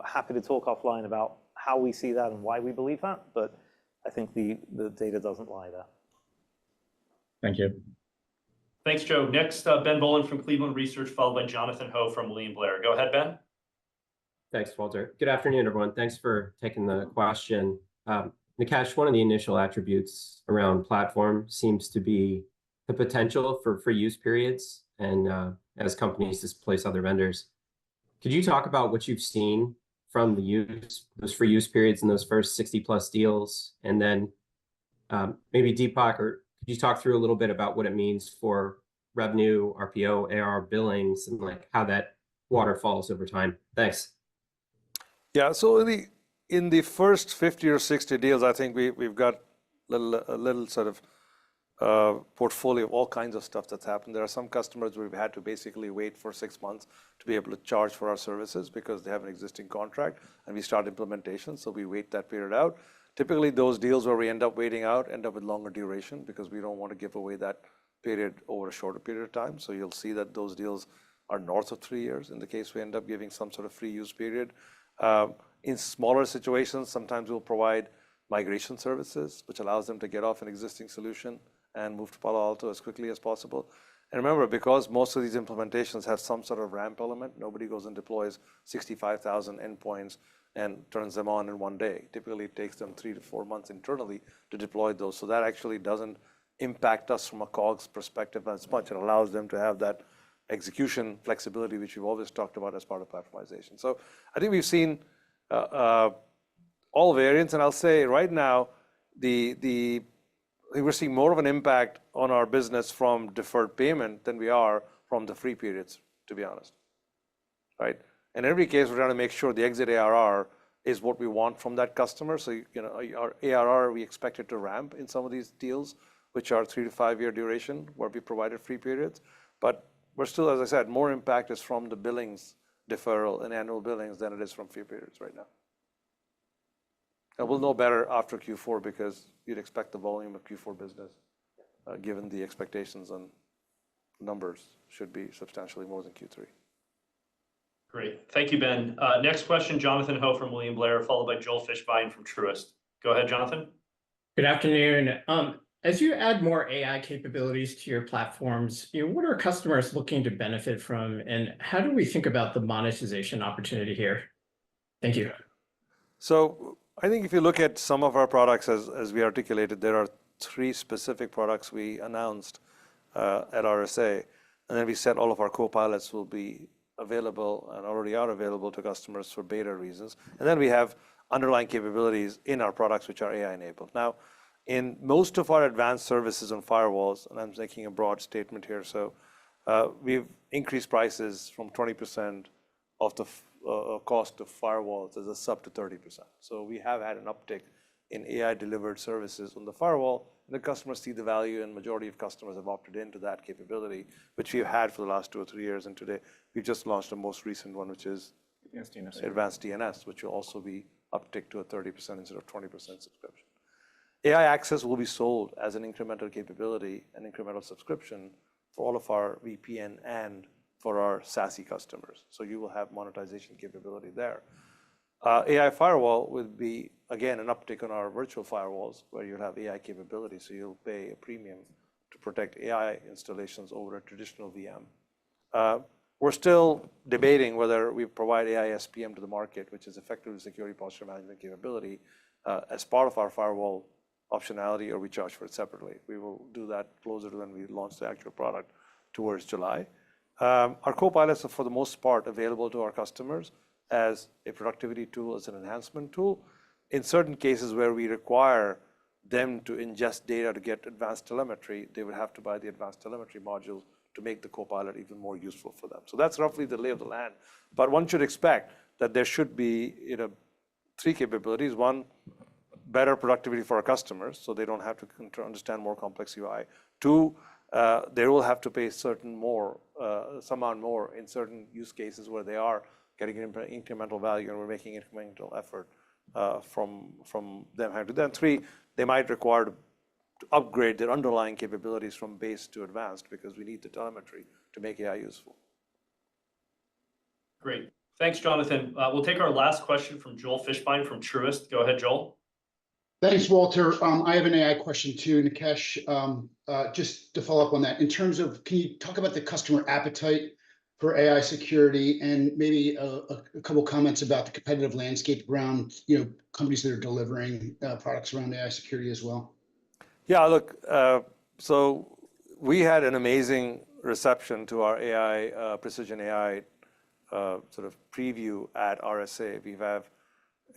happy to talk offline about how we see that and why we believe that, but I think the data doesn't lie there. Thank you. Thanks, Joe. Next, Ben Bolin from Cleveland Research, followed by Jonathan Ho from William Blair. Go ahead, Ben. Thanks, Walter. Good afternoon, everyone. Thanks for taking the question. Nikesh, one of the initial attributes around platform seems to be the potential for free use periods and as companies displace other vendors. Could you talk about what you've seen from those free use periods in those first 60 plus deals? And then maybe Deepak, or could you talk through a little bit about what it means for revenue, RPO, ARR billings, and how that waterfalls over time? Thanks. Yeah, so in the first 50 or 60 deals, I think we've got a little sort of portfolio of all kinds of stuff that's happened. There are some customers where we've had to basically wait for 6 months to be able to charge for our services because they have an existing contract, and we start implementation, so we wait that period out. Typically, those deals where we end up waiting out end up with longer duration because we don't want to give away that period over a shorter period of time. So you'll see that those deals are north of 3 years. In the case we end up giving some sort of free use period. In smaller situations, sometimes we'll provide migration services, which allows them to get off an existing solution and move to Palo Alto as quickly as possible. And remember, because most of these implementations have some sort of ramp element, nobody goes and deploys 65,000 endpoints and turns them on in one day. Typically, it takes them 3 to 4 months internally to deploy those. So that actually doesn't impact us from a COGS perspective as much. It allows them to have that execution flexibility, which we've always talked about as part of platformization. So I think we've seen all variants, and I'll say right now, we're seeing more of an impact on our business from deferred payment than we are from the free periods, to be honest, right? In every case, we're trying to make sure the exit ARR is what we want from that customer. So, our ARR, we expect it to ramp in some of these deals, which are 3 to 5 year duration, where we provided free periods. But we're still, as I said, more impact is from the billings deferral and annual billings than it is from free periods right now. And we'll know better after Q4 because you'd expect the volume of Q4 business, given the expectations on numbers, should be substantially more than Q3. Great. Thank you, Ben. Next question, Jonathan Ho from William Blair, followed by Joel Fishbein from Truist. Go ahead, Jonathan. Good afternoon. As you add more AI capabilities to your platforms, what are customers looking to benefit from, and how do we think about the monetization opportunity here? Thank you. So I think if you look at some of our products, as we articulated, there are 3 specific products we announced at RSA, and then we said all of our co-pilots will be available and already are available to customers for beta reasons. And then we have underlying capabilities in our products which are AI enabled. Now, in most of our advanced services on firewalls, and I'm making a broad statement here, so we've increased prices from 20% of the cost of firewalls as a sub to 30%. So we have had an uptick in AI delivered services on the firewall, and the customers see the value, and majority of customers have opted into that capability, which we've had for the last 2 or 3 years. And today we've just launched the most recent one, which is Advanced DNS, which will also be uptick to a 30% instead of 20% subscription. AI access will be sold as an incremental capability, an incremental subscription for all of our VPN and for our SASE customers. So you will have monetization capability there. AI firewall would be, again, an uptick on our virtual firewalls where you'll have AI capability. So you'll pay a premium to protect AI installations over a traditional VM. We're still debating whether we provide AI SPM to the market, which is effectively security posture management capability, as part of our firewall optionality, or we charge for it separately. We will do that closer to when we launch the actual product towards July. Our copilots are, for the most part, available to our customers as a productivity tool, as an enhancement tool. In certain cases where we require them to ingest data to get advanced telemetry, they would have to buy the advanced telemetry modules to make the copilot even more useful for them. So that's roughly the lay of the land. But one should expect that there should be 3 capabilities. One, better productivity for our customers, so they don't have to understand more complex UI. 2, they will have to pay some amount more in certain use cases where they are getting incremental value, and we're making incremental effort from them having to do that. And 3, they might require to upgrade their underlying capabilities from base to advanced because we need the telemetry to make AI useful. Great. Thanks, Jonathan. We'll take our last question from Joel Fishbein from Truist. Go ahead, Joel. Thanks, Walter. I have an AI question too, Nikesh. Just to follow up on that, in terms of, can you talk about the customer appetite for AI security, and maybe a couple comments about the competitive landscape around companies that are delivering products around AI security as well? Yeah, look, so we had an amazing reception to our AI, Precision AI sort of preview at RSA. We have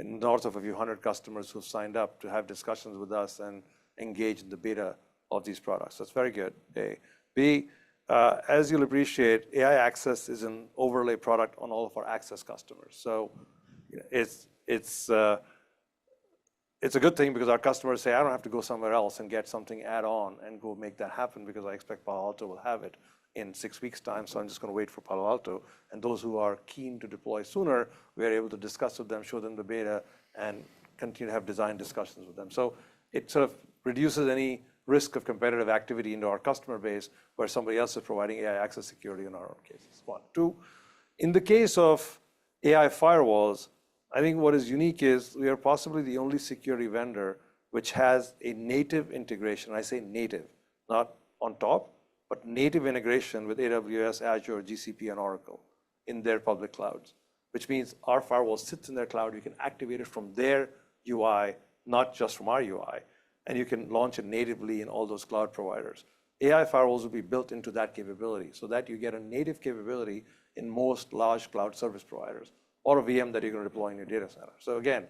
north of a few hundred customers who've signed up to have discussions with us and engage in the beta of these products. That's very good, A. B, as you'll appreciate, AI Access is an overlay product on all of our Access customers. So it's a good thing because our customers say, I don't have to go somewhere else and get something add-on and go make that happen because I expect Palo Alto will have it in 6 weeks' time, so I'm just going to wait for Palo Alto. And those who are keen to deploy sooner, we are able to discuss with them, show them the beta, and continue to have design discussions with them. So it sort of reduces any risk of competitive activity into our customer base where somebody else is providing AI Access security in our own cases. 1. 2, in the case of AI firewalls, I think what is unique is we are possibly the only security vendor which has a native integration. I say native, not on top, but native integration with AWS, Azure, GCP, and Oracle in their public clouds, which means our firewall sits in their cloud. You can activate it from their UI, not just from our UI, and you can launch it natively in all those cloud providers. AI firewalls will be built into that capability so that you get a native capability in most large cloud service providers, or a VM that you're going to deploy in your data center. So again,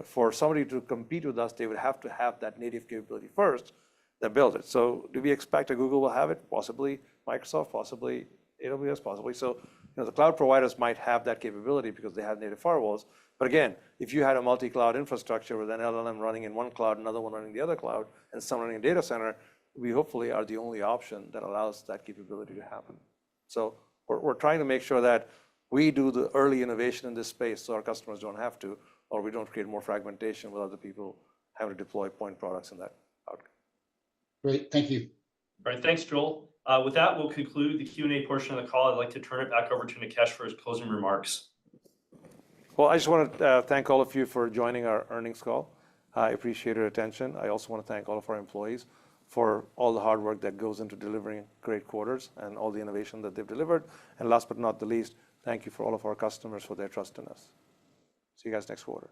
for somebody to compete with us, they would have to have that native capability first, then build it. So do we expect that Google will have it? Possibly. Microsoft, possibly. AWS, possibly. So the cloud providers might have that capability because they have native firewalls. But again, if you had a multi-cloud infrastructure with an LLM running in one cloud, another one running in the other cloud, and some running in a data center, we hopefully are the only option that allows that capability to happen. So we're trying to make sure that we do the early innovation in this space so our customers don't have to, or we don't create more fragmentation with other people having to deploy point products in that outcome. Great, thank you. All right, thanks, Joel. With that, we'll conclude the Q&A portion of the call. I'd like to turn it back over to Nikesh for his closing remarks. Well, I just want to thank all of you for joining our earnings call. I appreciate your attention. I also want to thank all of our employees for all the hard work that goes into delivering great quarters and all the innovation that they've delivered. And last but not the least, thank you for all of our customers for their trust in us. See you guys next quarter.